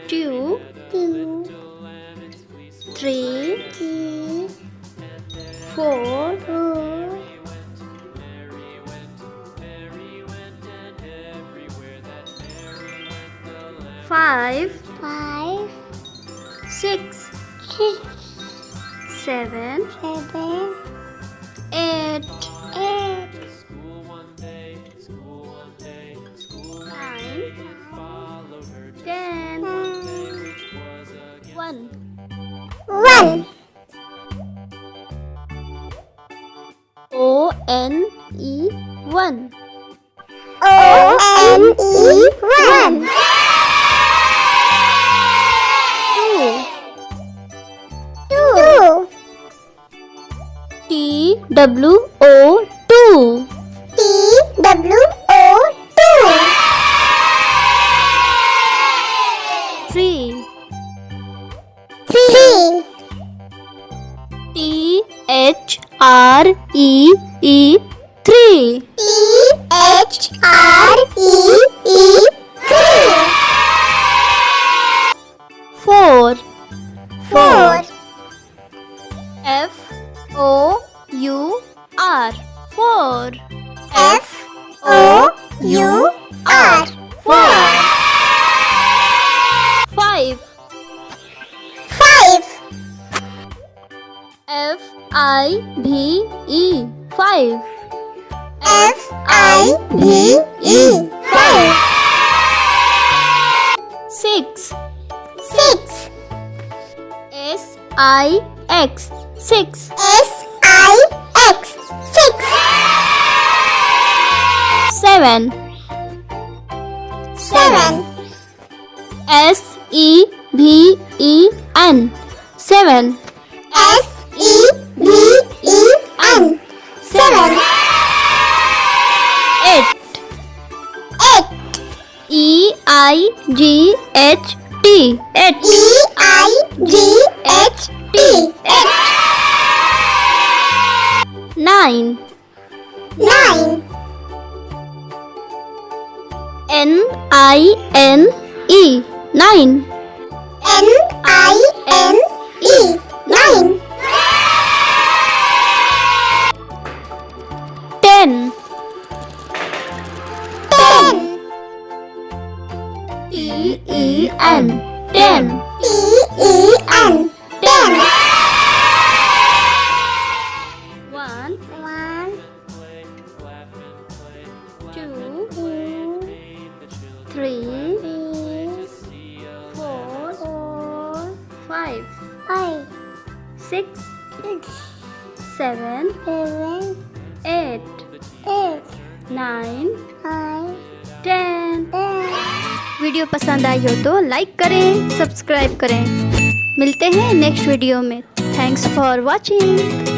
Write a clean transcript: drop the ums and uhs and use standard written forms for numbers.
2, 3, 4, 5, 6, 7, 8, 9, 10, 1. 1. O-N-E 1. O-N-E 1. 2. T-W-O 2. T-W-O 2. 3. 3. T-H-R-E-E 3. T-H-R-E-E 3. 4. 4. F-O-U-R 4. F-O-U-R 4. 5. 5. F-I-V-E 5. F-I-V-E 5. 6. 6. S-I-X 6. S-I-X 6. 7. 7. S-E-V-E-N 7. S-E-V-E-N 7. 8. 8. E-I-G-H-T 8. E-I-G-H-T 9. 9. N-I-N-E 9. N-I-N-E 9. 10. 10. T-E-N 10. T-E-N 10. 1, 1, 2, 2, 3, 3, 4, 4, 5, 5, 6, 6, 7, 7, 8, 8, 9, 9, 10. 10. Video पसंद आई हो तो like करें, subscribe करें। मिलते हैं next video में। Thanks for watching.